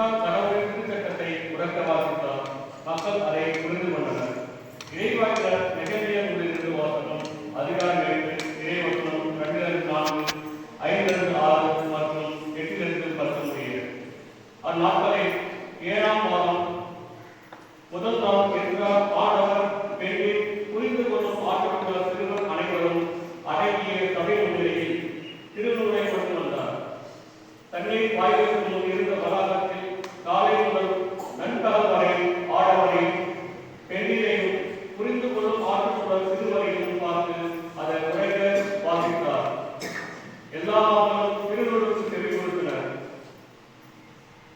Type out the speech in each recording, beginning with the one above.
Ezra கடவுளின் திருச்சட்டத்தை உரக்க வாசித்தார். மக்கள் அதை புரிந்து கொண்டனர். இறைவாக்கினர் நெகேமியா நூலிலிருந்து வாசகம். அதிகாரம் 7 இறைவசனம் 2-4, 5-6 மற்றும் 8-10 அந்நாட்களில் 7ஆம் மாதம் முதல் நாள் எஸ்ரா ஆண்டவர் பெண்ணில் புரிந்து கொள்ளும் ஆற்றலுள்ள சிறுவர் அனைவரும் அடங்கிய சபை முன்னிலையில் திருநூலை கொண்டு வந்தார். தண்ணீர் வாய்களுக்கு முன் இருந்த வளாகத்தில் காலை முதல் நண்பகல் வரை ஆடவரையும் பெண்ணிலையும் புரிந்து கொள்ளும் ஆற்றலுள்ள சிறுவரையும் பார்த்து அதை உரைக்க வாசித்தார். எல்லா மக்களும் திருநூலுக்கு செவி கொடுத்தனர்.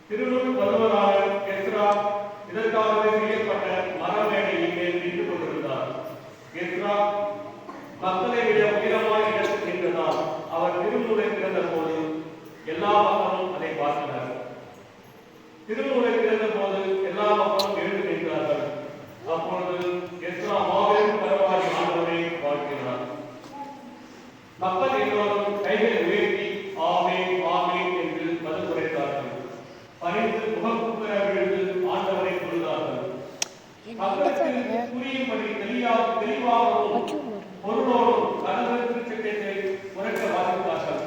திருநூல் வருவரான எஸ்ரா இதற்காகவே செய்யப்பட்ட மரமேடையின் மேல் நின்று கொண்டிருந்தார். எஸ்ரா மக்களை விட உயரமான இடத்தில் நின்றதால் அவர் திருநூலை திறந்த போது எல்லா மக்களும் அதை பார்த்தனர். திருநூலை திறந்த போது எல்லா மக்களும் எழுந்து நின்றார்கள். அப்பொழுது எஸ்ரா மாபெரும் பரவாரி ஆண்டவரை வாழ்த்தினார். மக்கள் எல்லோரும் கைகளை உயர்த்தி ஆமென் ஆமென் என்று பதில் உரைத்தார்கள். பணிந்து முகக்குப்புற விழுந்து ஆண்டவரை தொழுதார்கள். மக்களுக்கு புரியும்படி தெளிவாகவும் பொருளோடும் கடவுள் திருச்சட்டத்தை உரைக்க வாசித்தார்கள்.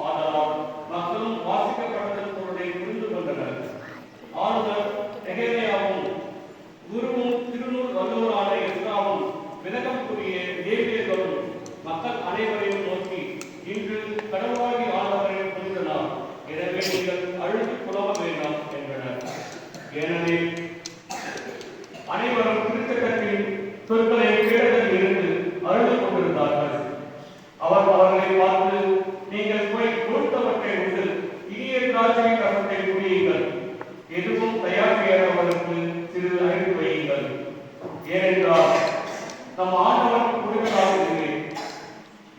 ஆனால் மக்களும் வாசிக்கப்பட்டதன் பொருளை புரிந்து கொண்டனர். ஆளுநர் நெகேமியாவும் குருவும் திருநூல் வல்லவரான எஸ்ராவும் விளக்கம் கூறிய லேவியர்களும் மக்கள் அனைவரையும் நோக்கி, இன்று கடவுளாகி ஆண்டவரை புரிந்த நாள், எனவே நீங்கள் அழுது புலவ வேண்டாம் என்றனர். ஏனெனில் அனைவரும் திருச்சட்டத்தின் சொற்களை கேட்டதில் இருந்து அழுது கொண்டிருந்தார்கள். அவர் அவர்களை பார்த்து, நீங்கள் போய் கொடுத்தவற்றை உண்டு இனிய திராட்சை ரசத்தை குடியுங்கள், எதுவும் தயார் செய்யாதவர்களுக்கு சிறிது அழைத்து வையுங்கள். ஏனென்றால் நம் ஆண்டவருக்கு புரிதலாக இருக்கிறேன்.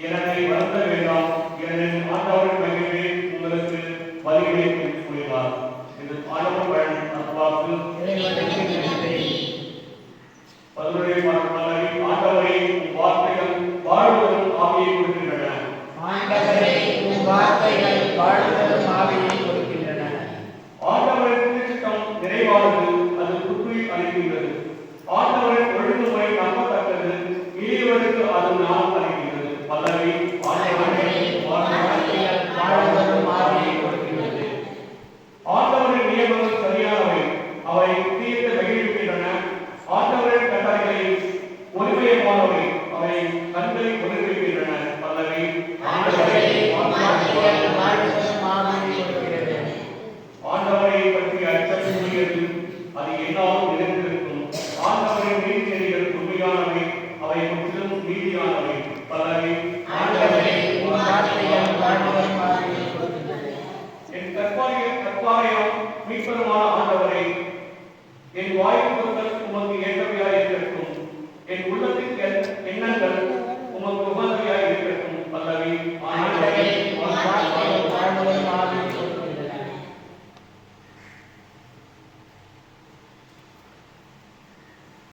எனவே வருந்த வேண்டாம், ஏனெனில் ஆண்டவரின் மகிழ்வே உங்களுக்கு வலிமை கூறினார். இது ஆண்டவர் வழங்கும் நல்வாக்கு. பல்வேறு பல்லவி. ஆண்டவரே உம் வார்த்தைகள் வாழ்வதும் ஆவியை கொடுக்கின்றன. ஆண்டவரே உம் வார்த்தைகள் வாழ்வதும் ஆவியை கொடுக்கின்றன. ஆண்டவரின் திருச்சித்தம் நிறைவானது, அது புத்துயிர் அளிக்கின்றது. ஆண்டவரின் ஒழுங்குமுறை நம்பத்தக்கது, எளியவருக்கு அது நாம் அளிக்கிறது. பல்லவி. ஆண்டவரே வார்த்தைகள் வாழ்வதும் ஆவியை கொடுக்கின்றது. ஆண்டவரின் நியமங்கள் சரியானவை, அவை தீர்த்து மகிழ்கின்றன. ஆண்டவரின் கட்டளைகளை ஒருமையமானவை, அவை கண்களை ஒளிர்விக்கின்றன. பல்லவி. ஆண்டவரே வார்த்தைகள் வாழ்வதும் ஆவியை கொடுக்கிறது. ஆண்டவரை பற்றி அச்சத்துடையது, அது என்னாலும் நிலைத்திருக்கும். ஆண்டவரின் நீதிநெறிகள் உண்மையானவை, அவை முற்றிலும் நீதியானவை. பல்லவி. ஆண்டவரே வார்த்தைகள் வாழ்வதும் ஆவியை கொடுக்கின்றது. என் கற்பாரையும் மீட்பருமான ஆண்டவரை, என் வாய்ப்புகள் உமக்கு ஏற்றவையாய் இருக்கட்டும், என் உள்ளத்தின் எண்ணங்கள் உமக்கு உகந்தவையாய் இருக்கட்டும். பல்லவி. ஆண்டவரே